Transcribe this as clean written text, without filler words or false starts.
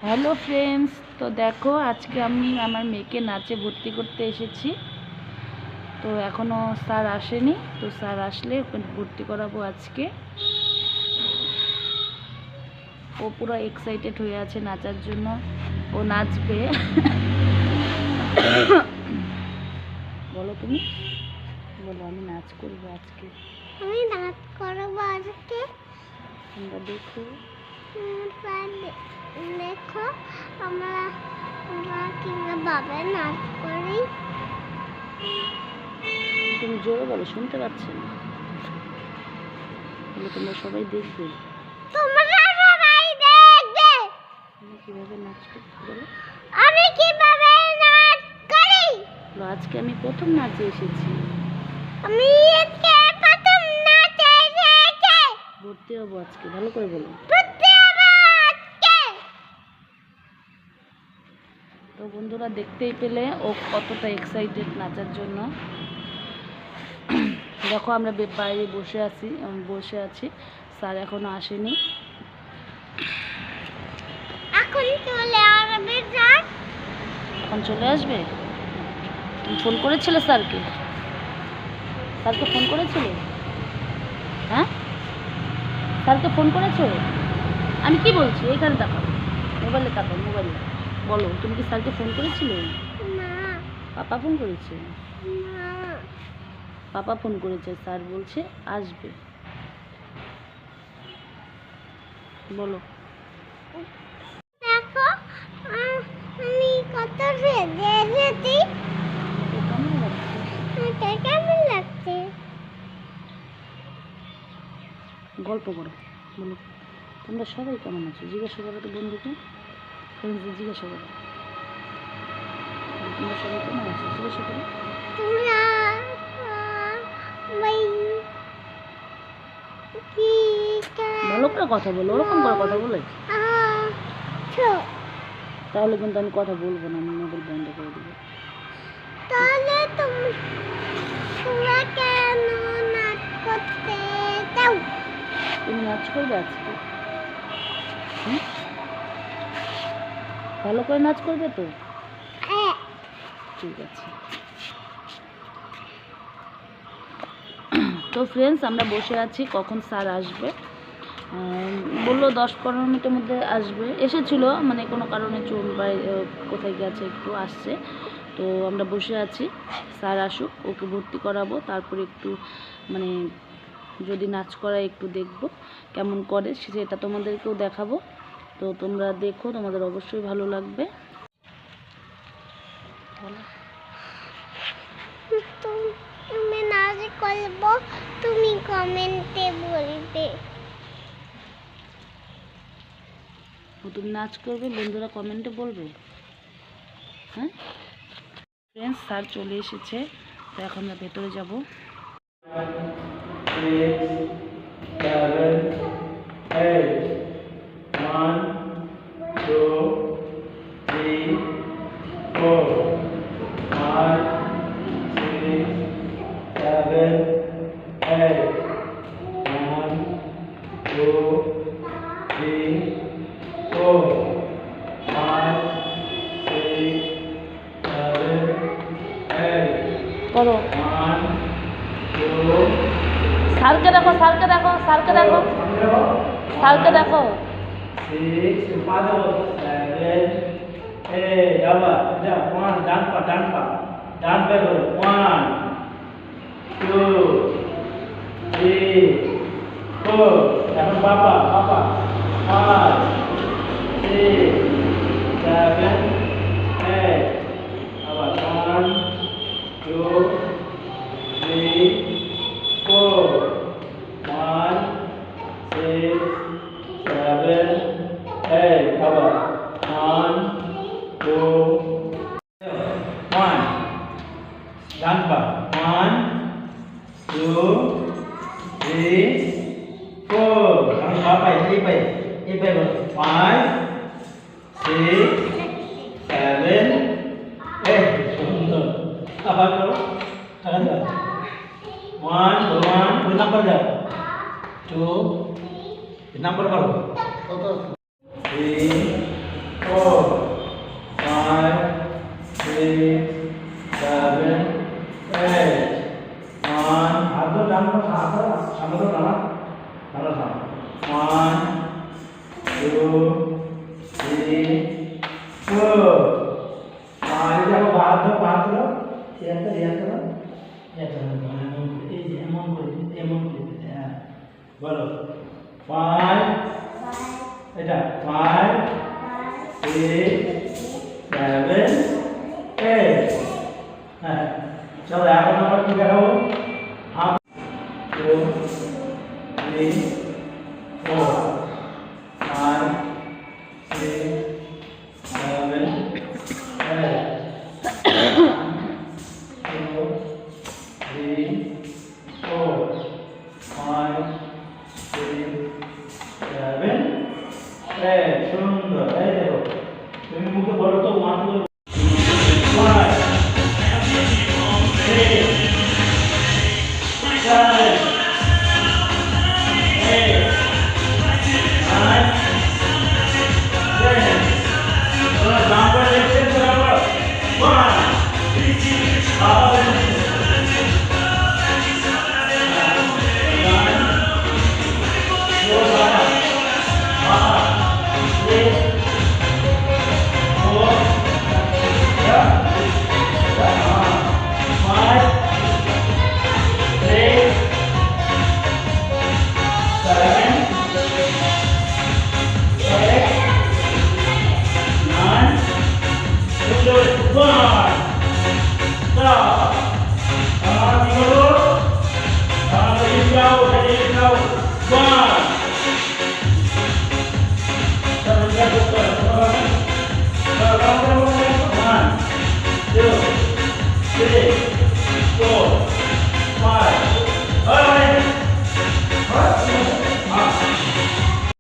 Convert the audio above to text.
Hello friends, তো দেখো আজকে আমি আমার মেয়েকে নাচে ভর্তি করতে এসেছি। তো এখনও স্যার আসেনি, তো স্যার আসলে ওকে ভর্তি করাবো আজকে। ও পুরো এক্সাইটেড হয়ে আছে নাচার জন্য, ও নাচবে। বলো তুমি, বলো আমি নাচ করবো আজকে। আমি নাচ করবো আজকে। তোমরা দেখো দেখো আমরা কিংবা বাবা নাচ করি। তুমি জোরে বলো, শুনতে পাচ্ছি না। বলে তোমরা সবাই দেখবে, তোমরা সবাই দেখবে আমি কিভাবে নাচ করি। বলো আমি কিভাবে নাচ করি। আজকে আমি প্রথম নাচে এসেছি, আমি আজকে প্রথম নাচে এসেছি। ভর্তি হবো আজকে, ভালো করে বলো। ভর্তি হবো আজকে। তো বন্ধুরা দেখতেই পেলে ও কতটা এক্সাইটেড নাচার জন্য। দেখো আমরা বাইরে বসে আছি, স্যার এখনো আসেনি। এখন চলে আসবে স্যার। এখন চলে আসবে। তুমি ফোন করেছিলে স্যারকে? স্যারকে ফোন করেছিলে? হ্যাঁ, স্যারকে ফোন করেছো? আমি কি বলছি, এখানে তাকাও, মোবাইলে তাকাও, মোবাইলে বলো। তুমি কি স্যারকে ফোন করেছিলে? না পাপা ফোন করেছে? না পাপা ফোন করেছে, স্যার বলছে আসবে। বলো। দেখো আমি কত সেজে এসেছি। কেমন লাগছে? এটা কেমন লাগছে? গল্প করো, বলো তোমরা সবাই কেমন আছো জিজ্ঞাসা করো তো বন্ধুকে, ফ্রেন্ডসকে জিজ্ঞাসা করো তোমরা সবাই কেমন আছো, জিজ্ঞাসা করো। তোমরা ওই কি ভালো করে কথা বলো, ওরকম করে কথা বলে ছো তাহলে কিন্তু আমি কথা বলবো না, আমি মোবাইল বন্ধ করে দেবো। তাহলে তোমরা কেন নাচ করতে চাও? তুমি নাচ করবে আজকে? ভালো করে নাচ করবে তো? হ্যাঁ। ঠিক আছে। তো ফ্রেন্ডস আমরা বসে আছি, কখন স্যার আসবে। বললো 10-15 মিনিটের মধ্যে আসবে। এসেছিলো, মানে কোনো কারণে কোথায় গেছে, একটু আসছে। তো আমরা বসে আছি, স্যার আসুক, ওকে ভর্তি করাবো, তারপরে একটু মানে যদি নাচ করায় একটু দেখবো কেমন করে, সেটা তোমাদেরকেও দেখাবো। তো তোমরা দেখো, তোমাদের অবশ্যই ভালো লাগবে। তুমি নাচ করবো, তুমি কমেন্টে বলবে। তুমি নাচ করবে, বন্ধুরা কমেন্টে বলবে। হ্যাঁ ফ্রেন্ডস, স্যার চলে এসেছে, তো এখন আমরা ভেতরে যাব। 1 2 3 4 5 6 7 8 1 2 3 4 5 6 7 8 করো। 1 2 স্যারকে দেখো, স্যারকে দেখো, স্যারকে দেখো, স্যারকে দেখো। 6 father 7 8 double jump 1 down pa 1 2 3 4 এখন papa 5 6 7 8 আবার 1 2 3 4 1 6 7 8 cover 1 2 1 done pa 1 2 3 4 kami apa ini pa 5 6 7 8 sunder apa tu tangan dah 1 number dah 2 number baru 3 4 4 5 6 7 8 1 হাত ধরে ডান পাশে হাত ধরে সামনে ধরে নামা ভালো থাম 1 2 3 4 আর এই দেখো হাত ধরে পা ধরো এটা এই যে এমন করে হ্যাঁ বলো 5 এটা 5 6 7 8 হ্যাঁ চলো এখন আমরা কি দেখাবো হাফ 2 3 4 5 6 7 8